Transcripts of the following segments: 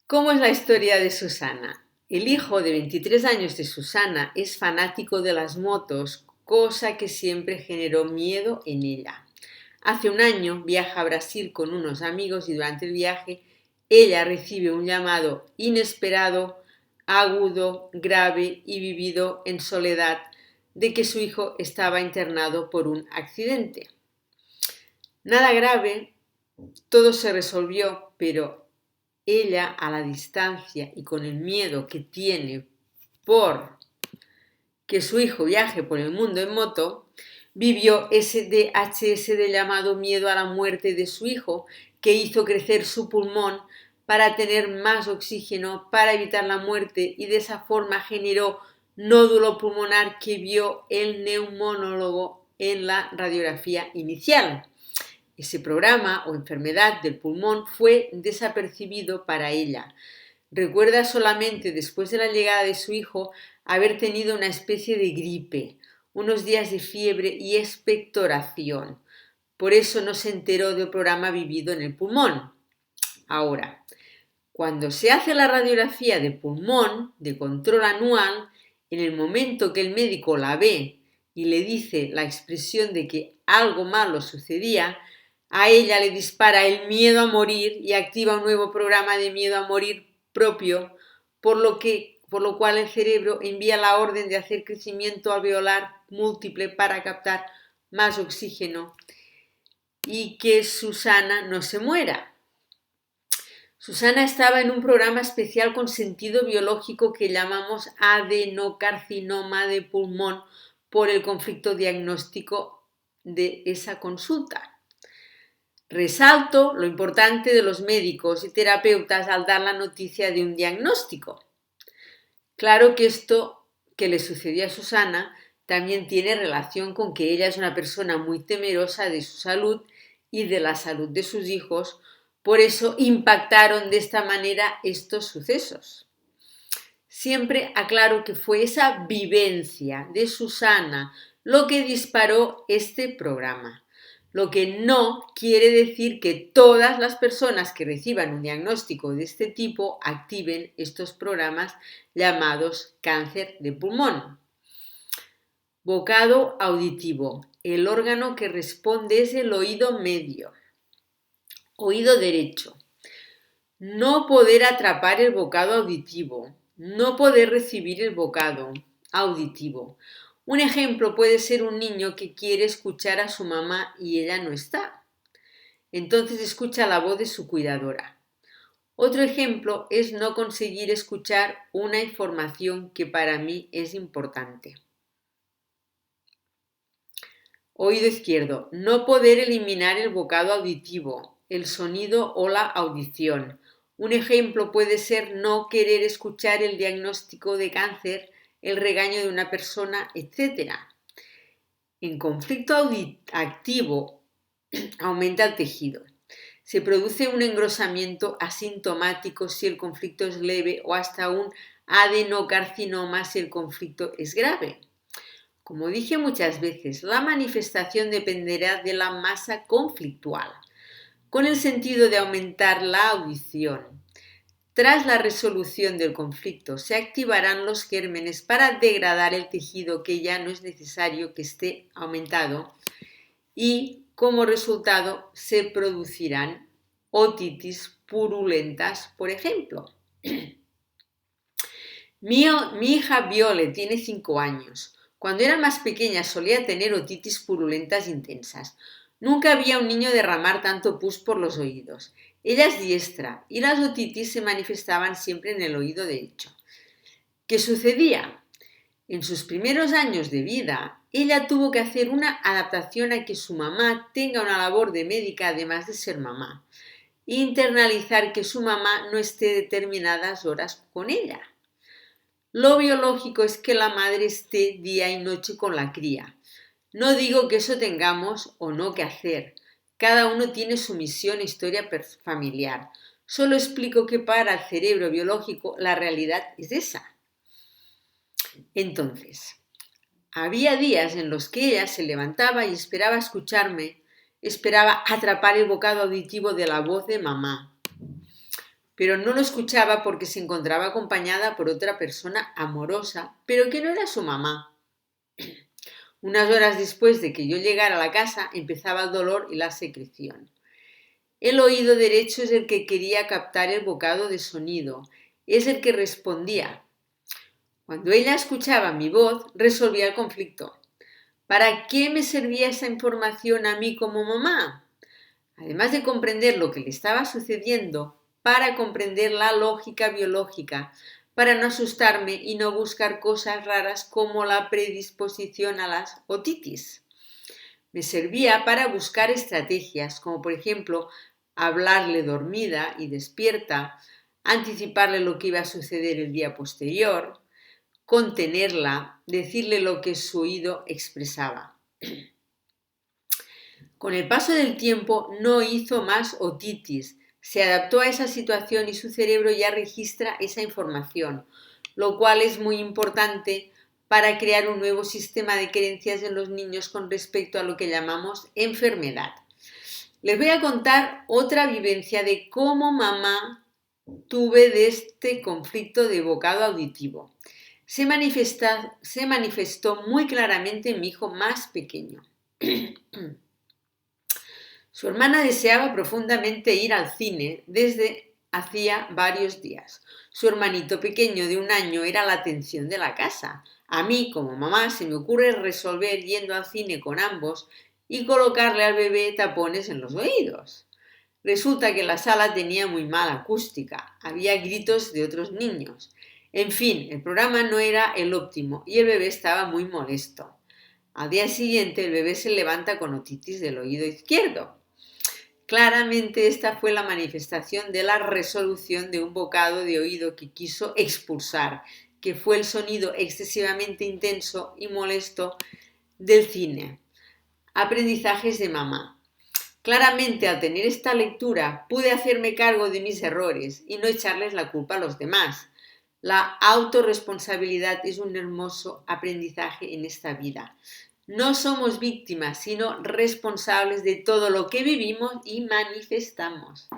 ¿Cómo es la historia de Susana? El hijo de 23 años de Susana es fanático de las motos, cosa que siempre generó miedo en ella. Hace un año viaja a Brasil con unos amigos y durante el viaje ella recibe un llamado inesperado, agudo, grave y vivido en soledad de que su hijo estaba internado por un accidente. Nada grave, todo se resolvió, pero ella a la distancia y con el miedo que tiene por que su hijo viaje por el mundo en moto, vivió ese DHS de llamado miedo a la muerte de su hijo, que hizo crecer su pulmón para tener más oxígeno, para evitar la muerte, y de esa forma generó nódulo pulmonar que vio el neumonólogo en la radiografía inicial. Ese programa o enfermedad del pulmón fue desapercibido para ella. Recuerda solamente después de la llegada de su hijo haber tenido una especie de gripe, unos días de fiebre y expectoración. Por eso no se enteró del programa vivido en el pulmón. Ahora, cuando se hace la radiografía de pulmón de control anual, en el momento que el médico la ve y le dice la expresión de que algo malo sucedía, a ella le dispara el miedo a morir y activa un nuevo programa de miedo a morir propio, por lo cual el cerebro envía la orden de hacer crecimiento alveolar múltiple para captar más oxígeno y que Susana no se muera. Susana estaba en un programa especial con sentido biológico que llamamos adenocarcinoma de pulmón por el conflicto diagnóstico de esa consulta. Resalto lo importante de los médicos y terapeutas al dar la noticia de un diagnóstico. Claro que esto que le sucedió a Susana también tiene relación con que ella es una persona muy temerosa de su salud y de la salud de sus hijos, por eso impactaron de esta manera estos sucesos. Siempre aclaro que fue esa vivencia de Susana lo que disparó este programa, lo que no quiere decir que todas las personas que reciban un diagnóstico de este tipo activen estos programas llamados cáncer de pulmón. Bocado auditivo. El órgano que responde es el oído medio. Oído derecho. No poder atrapar el bocado auditivo. No poder recibir el bocado auditivo. Un ejemplo puede ser un niño que quiere escuchar a su mamá y ella no está. Entonces escucha la voz de su cuidadora. Otro ejemplo es no conseguir escuchar una información que para mí es importante. Oído izquierdo. No poder eliminar el bocado auditivo, el sonido o la audición. Un ejemplo puede ser no querer escuchar el diagnóstico de cáncer, el regaño de una persona, etc. En conflicto activo aumenta el tejido. Se produce un engrosamiento asintomático si el conflicto es leve o hasta un adenocarcinoma si el conflicto es grave. Como dije muchas veces, la manifestación dependerá de la masa conflictual, con el sentido de aumentar la audición. Tras la resolución del conflicto, se activarán los gérmenes para degradar el tejido que ya no es necesario que esté aumentado y, como resultado, se producirán otitis purulentas, por ejemplo. Mi hija Viole tiene 5 años. Cuando era más pequeña solía tener otitis purulentas intensas. Nunca había un niño derramar tanto pus por los oídos. Ella es diestra y las otitis se manifestaban siempre en el oído derecho. ¿Qué sucedía? En sus primeros años de vida, ella tuvo que hacer una adaptación a que su mamá tenga una labor de médica además de ser mamá. Internalizar que su mamá no esté determinadas horas con ella. Lo biológico es que la madre esté día y noche con la cría. No digo que eso tengamos o no que hacer. Cada uno tiene su misión e historia familiar. Solo explico que para el cerebro biológico la realidad es esa. Entonces, había días en los que ella se levantaba y esperaba escucharme, esperaba atrapar el bocado auditivo de la voz de mamá. pero no lo escuchaba porque se encontraba acompañada por otra persona amorosa, pero que no era su mamá. Unas horas después de que yo llegara a la casa empezaba el dolor y la secreción. El oído derecho es el que quería captar el bocado de sonido, es el que respondía. Cuando ella escuchaba mi voz, resolvía el conflicto. ¿Para qué me servía esa información a mí como mamá? Además de comprender lo que le estaba sucediendo, para comprender la lógica biológica, para no asustarme y no buscar cosas raras como la predisposición a las otitis. Me servía para buscar estrategias, como por ejemplo hablarle dormida y despierta, anticiparle lo que iba a suceder el día posterior, contenerla, decirle lo que su oído expresaba. Con el paso del tiempo no hizo más otitis, se adaptó a esa situación y su cerebro ya registra esa información, lo cual es muy importante para crear un nuevo sistema de creencias en los niños con respecto a lo que llamamos enfermedad. Les voy a contar otra vivencia de cómo mamá tuve de este conflicto de bocado auditivo. Se manifestó muy claramente en mi hijo más pequeño. Su hermana deseaba profundamente ir al cine desde hacía varios días. Su hermanito pequeño de 1 año era la atención de la casa. A mí, como mamá, se me ocurre resolver yendo al cine con ambos y colocarle al bebé tapones en los oídos. Resulta que la sala tenía muy mala acústica, había gritos de otros niños. En fin, el programa no era el óptimo y el bebé estaba muy molesto. Al día siguiente el bebé se levanta con otitis del oído izquierdo. Claramente esta fue la manifestación de la resolución de un bocado de oído que quiso expulsar, que fue el sonido excesivamente intenso y molesto del cine. Aprendizajes de mamá. Claramente al tener esta lectura pude hacerme cargo de mis errores y no echarles la culpa a los demás. La autorresponsabilidad es un hermoso aprendizaje en esta vida. No somos víctimas, sino responsables de todo lo que vivimos y manifestamos.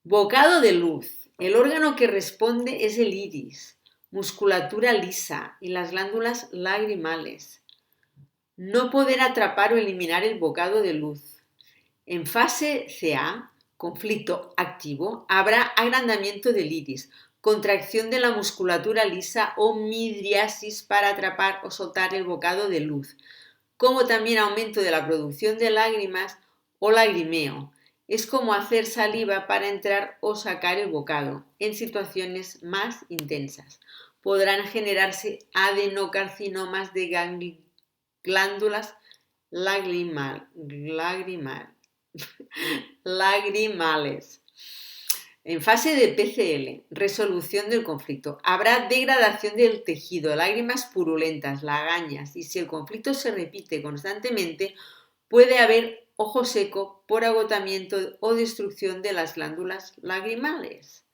Bocado de luz. El órgano que responde es el iris, musculatura lisa y las glándulas lagrimales. No poder atrapar o eliminar el bocado de luz. En fase CA, conflicto activo, habrá agrandamiento del iris, contracción de la musculatura lisa o midriasis para atrapar o soltar el bocado de luz, como también aumento de la producción de lágrimas o lagrimeo. Es como hacer saliva para entrar o sacar el bocado en situaciones más intensas. Podrán generarse adenocarcinomas de glándulas lagrimales. En fase de PCL, resolución del conflicto, habrá degradación del tejido, lágrimas purulentas, lagañas, y si el conflicto se repite constantemente, puede haber ojo seco por agotamiento o destrucción de las glándulas lagrimales.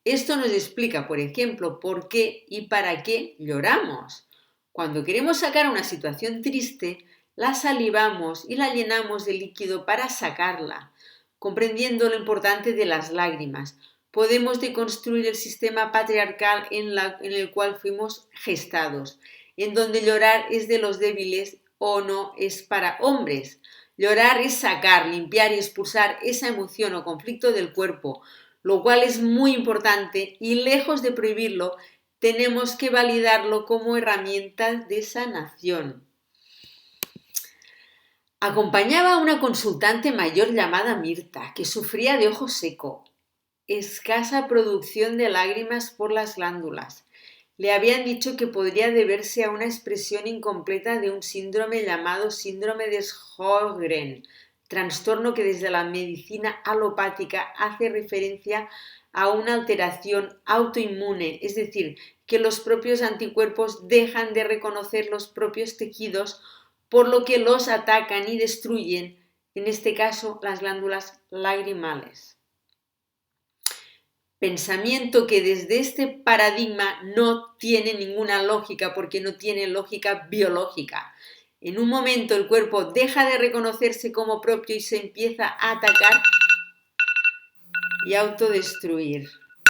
Esto nos explica, por ejemplo, por qué y para qué lloramos. Cuando queremos sacar una situación triste, la salivamos y la llenamos de líquido para sacarla. Comprendiendo lo importante de las lágrimas, podemos deconstruir el sistema patriarcal en el cual fuimos gestados, en donde llorar es de los débiles o no es para hombres. Llorar es sacar, limpiar y expulsar esa emoción o conflicto del cuerpo, lo cual es muy importante y lejos de prohibirlo, tenemos que validarlo como herramienta de sanación. Acompañaba a una consultante mayor llamada Mirta, que sufría de ojo seco, escasa producción de lágrimas por las glándulas. Le habían dicho que podría deberse a una expresión incompleta de un síndrome llamado síndrome de Sjögren, trastorno que desde la medicina alopática hace referencia a una alteración autoinmune, es decir, que los propios anticuerpos dejan de reconocer los propios tejidos, por lo que los atacan y destruyen, en este caso las glándulas lagrimales. Pensamiento que desde este paradigma no tiene ninguna lógica porque no tiene lógica biológica. En un momento el cuerpo deja de reconocerse como propio y se empieza a atacar y autodestruir.